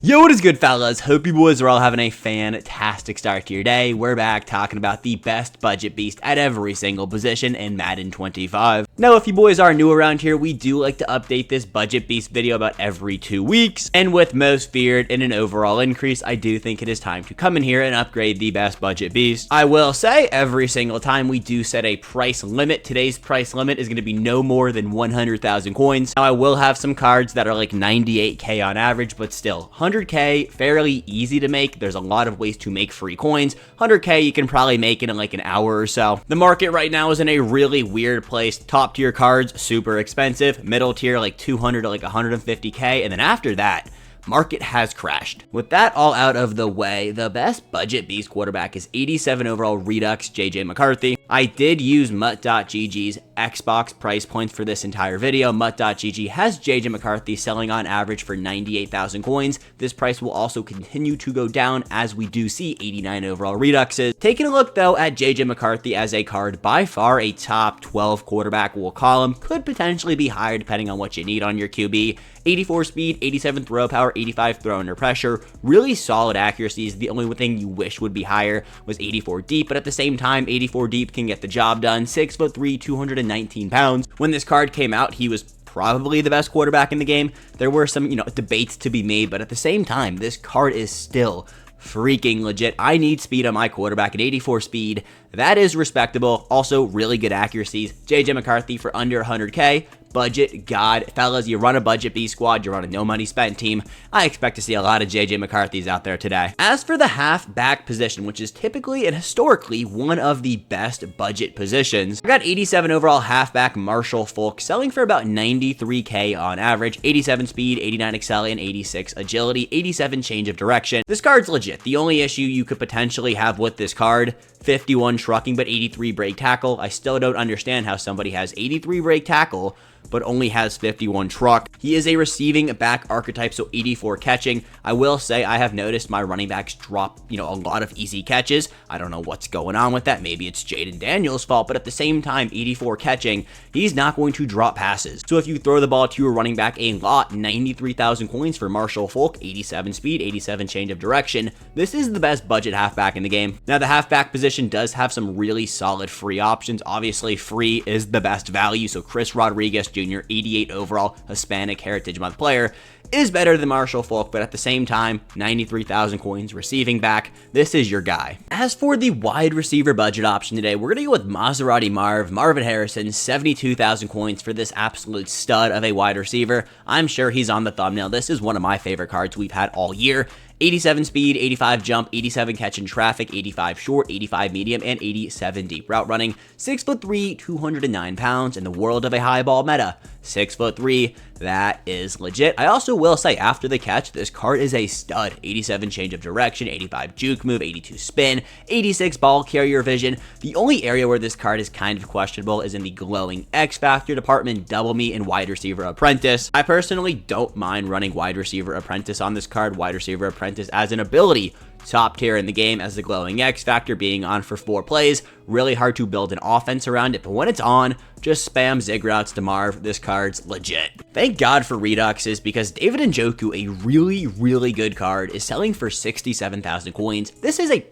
Yo, what is good, fellas? Hope you boys are all having a fantastic start to your day. We're back talking about the best budget beast at every single position in Madden 25. Now, if you boys are new around here, we do like to update this budget beast video about every 2 weeks. And with most feared in an overall increase, I do think it is time to come in here and upgrade the best budget beast. I will say, every single time we do set a price limit, today's price limit is going to be no more than 100,000 coins. Now, I will have some cards that are like 98k on average, but still, 100k, fairly easy to make. There's a lot of ways to make free coins. 100k, you can probably make it in like an hour or so. The market right now is in a really weird place. Top tier cards, super expensive. Middle tier, like 200 to like 150k. And then after that, market has crashed. With that all out of the way, the best budget beast quarterback is 87 overall Redux JJ McCarthy. I did use Mutt.gg's Xbox price points for this entire video. Mutt.gg has JJ McCarthy selling on average for 98,000 coins. This price will also continue to go down as we do see 89 overall Reduxes. Taking a look though at JJ McCarthy as a card, by far a top 12 quarterback, we'll call him. Could potentially be higher depending on what you need on your QB. 84 speed, 87 throw power, 85 throw under pressure, really solid accuracies. The only thing you wish would be higher was 84 deep, but at the same time, 84 deep can get the job done. 6'3", 219 pounds. When this card came out, he was probably the best quarterback in the game. There were some, debates to be made, but at the same time, this card is still freaking legit. I need speed on my quarterback at 84 speed. That is respectable. Also, really good accuracies. JJ McCarthy for under 100k. Budget god. Fellas, you run a budget B squad, you run a no money spent team. I expect to see a lot of JJ McCarthys out there today. As for the halfback position, which is typically and historically one of the best budget positions, I got 87 overall halfback Marshall Faulk selling for about 93k on average. 87 speed, 89 accel, and 86 agility, 87 change of direction. This card's legit. The only issue you could potentially have with this card, 51 trucking, but 83 break tackle. I still don't understand how somebody has 83 break tackle, but only has 51 truck. He is a receiving back archetype, so 84 catching. I will say I have noticed my running backs drop, a lot of easy catches. I don't know what's going on with that. Maybe it's Jaden Daniels' fault, but at the same time, 84 catching, he's not going to drop passes. So if you throw the ball to your running back a lot, 93,000 coins for Marshall Faulk, 87 speed, 87 change of direction. This is the best budget halfback in the game. Now, the halfback position does have some really solid free options. Obviously, free is the best value, so Chris Rodriguez Jr., 88 overall Hispanic Heritage Month player, is better than Marshall Faulk, but at the same time, 93,000 coins receiving back. This is your guy. As for the wide receiver budget option today, we're going to go with Maserati Marvin Harrison, 72,000 coins for this absolute stud of a wide receiver. I'm sure he's on the thumbnail. This is one of my favorite cards we've had all year. 87 speed, 85 jump, 87 catch in traffic, 85 short, 85 medium, and 87 deep route running. 6'3", 209 pounds in the world of a high ball meta. 6'3", that is legit. I also will say, after the catch, this card is a stud. 87 change of direction, 85 juke move, 82 spin, 86 ball carrier vision. The only area where this card is kind of questionable is in the glowing X Factor department, double me, and wide receiver apprentice. I personally don't mind running wide receiver apprentice on this card. Wide receiver apprentice as an ability, top tier in the game, as the glowing X Factor being on for 4 plays. Really hard to build an offense around it, but when it's on, just spam zig routes to Marv. This card's legit. Thank God for Reduxes, because David Njoku, a really good card, is selling for 67,000 coins. This is a,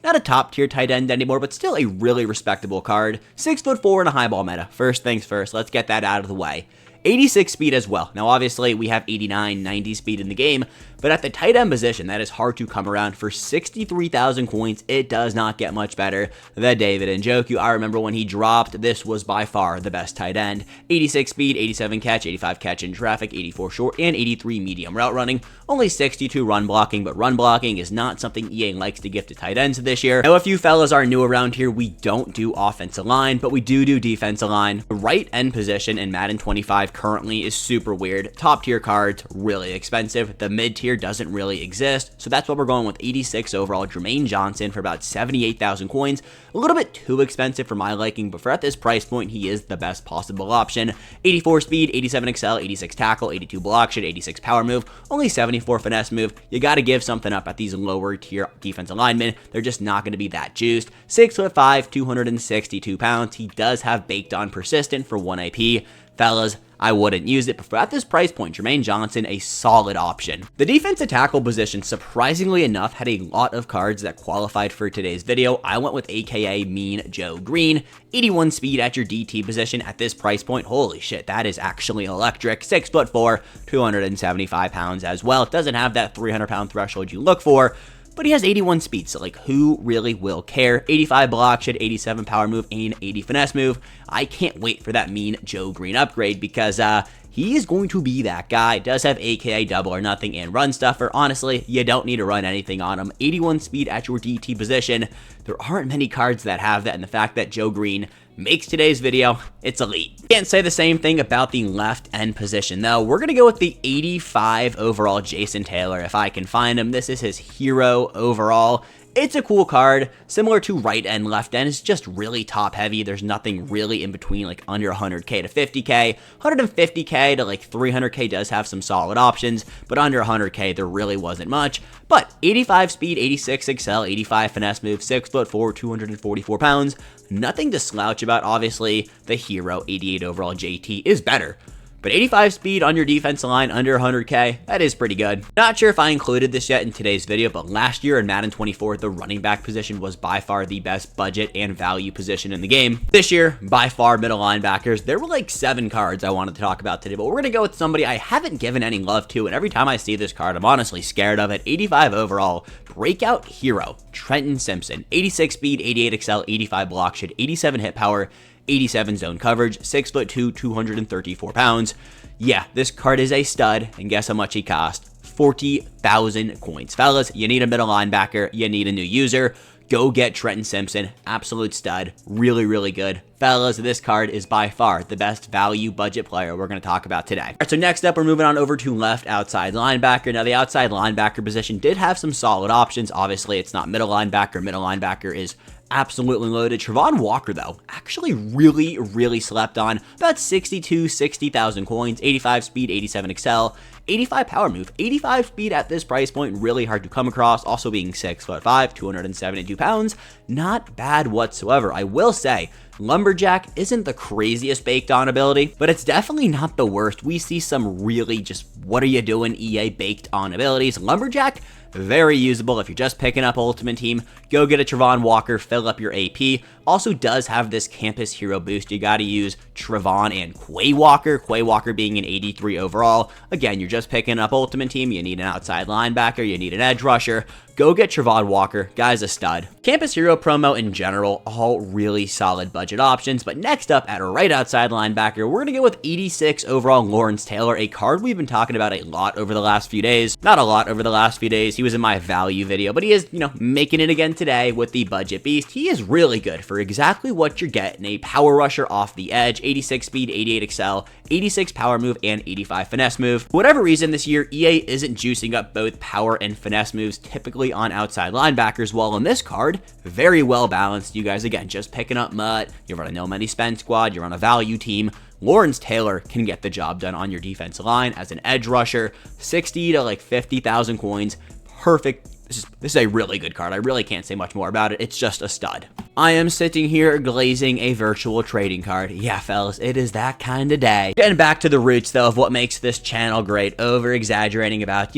not a top tier tight end anymore, but still a really respectable card. 6'4" in a high ball meta. First things first, let's get that out of the way. 86 speed as well. Now, obviously, we have 89, 90 speed in the game, but at the tight end position, that is hard to come around. For 63,000 coins, it does not get much better than David Njoku. I remember when he dropped, this was by far the best tight end. 86 speed, 87 catch, 85 catch in traffic, 84 short, and 83 medium route running. Only 62 run blocking, but run blocking is not something EA likes to give to tight ends this year. Now, if you fellas are new around here, we don't do offensive line, but we do defensive line. The right end position in Madden 25 currently is super weird. Top tier cards, really expensive. The mid tier doesn't really exist, so that's why we're going with 86 overall Jermaine Johnson for about 78,000 coins. A little bit too expensive for my liking, but for at this price point, he is the best possible option. 84 speed, 87 excel, 86 tackle, 82 block shot, 86 power move, only 74 finesse move. You got to give something up at these lower tier defensive linemen. They're just not going to be that juiced. 6'5", 262 pounds. He does have baked on persistent for 1 AP. fellas, I wouldn't use it, but at this price point, Jermaine Johnson, a solid option. The defensive tackle position, surprisingly enough, had a lot of cards that qualified for today's video. I went with AKA Mean Joe Green, 81 speed at your DT position at this price point. Holy shit, that is actually electric. 6'4", 275 pounds as well. It doesn't have that 300-pound threshold you look for, but he has 81 speed, so like who really will care? 85 block shed, 87 power move, and 80 finesse move. I can't wait for that Mean Joe Green upgrade because he is going to be that guy. Does have AKA double or nothing and run stuffer. Honestly, you don't need to run anything on him. 81 speed at your DT position. There aren't many cards that have that, and the fact that Joe Green makes today's video, it's elite. Can't say the same thing about the left end position though. We're gonna go with the 85 overall Jason Taylor if I can find him. This is his hero overall. It's a cool card, similar to right end, left end. It's just really top heavy. There's nothing really in between, like under 100k to 50k. 150k to like 300k does have some solid options, but under 100k there really wasn't much. But 85 speed, 86 XL, 85 finesse move, 6'4", 244 pounds. Nothing to slouch about. Obviously, the hero 88 overall JT is better. But 85 speed on your defensive line under 100k, that is pretty good. Not sure if I included this yet in today's video, but last year in Madden 24, the running back position was by far the best budget and value position in the game. This year, by far, middle linebackers, there were like 7 cards I wanted to talk about today, but we're going to go with somebody I haven't given any love to, and every time I see this card, I'm honestly scared of it. 85 overall, breakout hero, Trenton Simpson. 86 speed, 88 XL, 85 block shed, 87 hit power, 87 zone coverage, 6'2", 234 pounds. Yeah, this card is a stud, and guess how much he cost? 40,000 coins. Fellas, you need a middle linebacker, you need a new user. Go get Trenton Simpson, absolute stud, really, really good. Fellas, this card is by far the best value budget player we're going to talk about today. All right, so next up, we're moving on over to left outside linebacker. Now, the outside linebacker position did have some solid options. Obviously, it's not middle linebacker. Middle linebacker is absolutely loaded. Travon Walker, though, actually really slept on. About 60,000 coins, 85 speed, 87 XL, 85 power move, 85 speed at this price point, really hard to come across. Also being 6'5", 272 pounds, not bad whatsoever. I will say, Lumberjack isn't the craziest baked on ability, but it's definitely not the worst. We see some really just, what are you doing, EA baked on abilities. Lumberjack, very usable if you're just picking up Ultimate Team. Go get a Travon Walker, fill up your AP. Also does have this campus hero boost. You got to use Travon and Quay Walker. Quay Walker being an 83 overall. Again, you're just picking up Ultimate Team. You need an outside linebacker. You need an edge rusher. Go get Travon Walker. Guy's a stud. Campus hero promo in general, all really solid budget options. But next up at right outside linebacker, we're going to go with 86 overall Lawrence Taylor, a card we've been talking about a lot over the last few days. Not a lot over the last few days. He was in my value video, but he is, making it again today with the budget beast. He is really good for exactly what you're getting. A power rusher off the edge, 86 speed, 88 XL, 86 power move, and 85 finesse move. For whatever reason this year, EA isn't juicing up both power and finesse moves typically on outside linebackers, while in this card, very well balanced. You guys, again, just picking up Mutt, you're on a no money spend squad, you're on a value team. Lawrence Taylor can get the job done on your defensive line as an edge rusher, 60 to like 50,000 coins. Perfect. This is a really good card. I really can't say much more about it. It's just a stud. I am sitting here glazing a virtual trading card. Yeah, fellas, it is that kind of day. Getting back to the roots, though, of what makes this channel great, over-exaggerating about,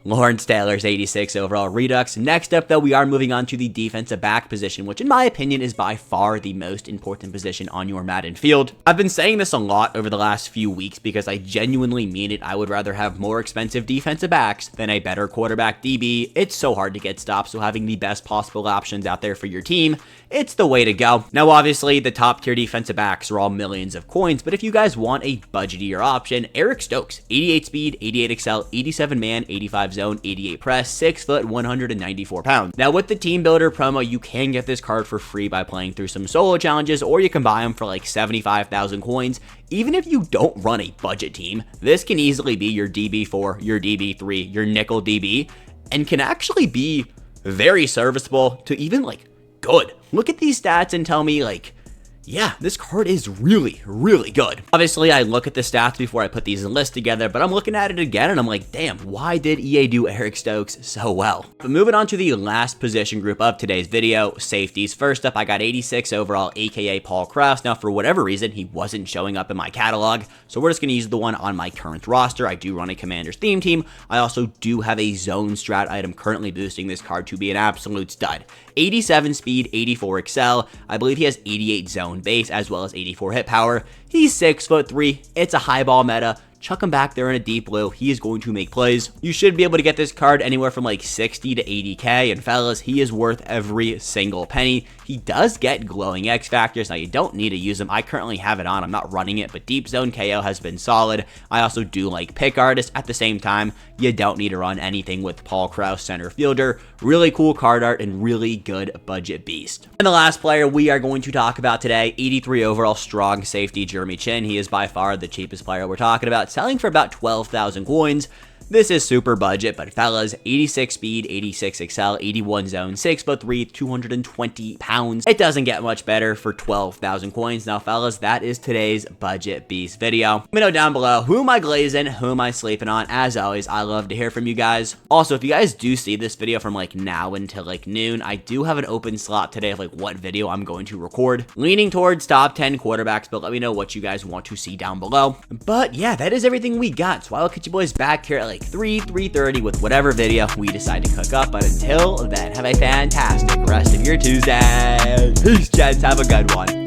Lawrence Taylor's 86 overall redux. Next up, though, we are moving on to the defensive back position, which in my opinion is by far the most important position on your Madden field. I've been saying this a lot over the last few weeks because I genuinely mean it. I would rather have more expensive defensive backs than a better quarterback DB. It's so hard to get stops, so having the best possible options out there for your team, it's the way to go. Now, obviously, the top tier defensive backs are all millions of coins, but if you guys want a budgetier option, Eric Stokes, 88 speed, 88 XL, 87 man, 85 zone, 88 press, 6 foot, 194 pounds. Now, with the team builder promo, you can get this card for free by playing through some solo challenges, or you can buy them for like 75,000 coins. Even if you don't run a budget team, this can easily be your DB4, your DB3, your nickel DB, and can actually be very serviceable to even like good. Look at these stats and tell me like, yeah, this card is really, really good. Obviously, I look at the stats before I put these lists together, but I'm looking at it again and I'm like, damn, why did EA do Eric Stokes so well? But moving on to the last position group of today's video, safeties. First up, I got 86 overall, aka Paul Krause. Now, for whatever reason, he wasn't showing up in my catalog, so we're just going to use the one on my current roster. I do run a Commander's theme team. I also do have a zone strat item currently boosting this card to be an absolute stud. 87 speed, 84 excel. I believe he has 88 zone base as well as 84 hit power. He's 6'3". It's a high ball meta. Chuck him back there in a deep blue. He is going to make plays. You should be able to get this card anywhere from like 60 to 80k. And fellas, he is worth every single penny. He does get glowing X factors. Now, you don't need to use him. I currently have it on. I'm not running it, but deep zone KO has been solid. I also do like pick artist. At the same time, you don't need to run anything with Paul Krause, center fielder. Really cool card art and really good budget beast. And the last player we are going to talk about today, 83 overall strong safety, Jeremy Chin. He is by far the cheapest player we're talking about, selling for about 12,000 coins. This is super budget, but fellas, 86 speed, 86 excel, 81 zone, 6'3", 220 pounds. It doesn't get much better for 12,000 coins. Now, fellas, that is today's budget beast video. Let me know down below, who am I glazing, who am I sleeping on? As always, I love to hear from you guys. Also, if you guys do see this video from like now until like noon, I do have an open slot today of like what video I'm going to record. Leaning towards top 10 quarterbacks, but let me know what you guys want to see down below. But yeah, that is everything we got. So I'll catch you boys back here at like 3:30 with whatever video we decide to cook up. But until then, have a fantastic rest of your Tuesday. Peace, gents. Have a good one.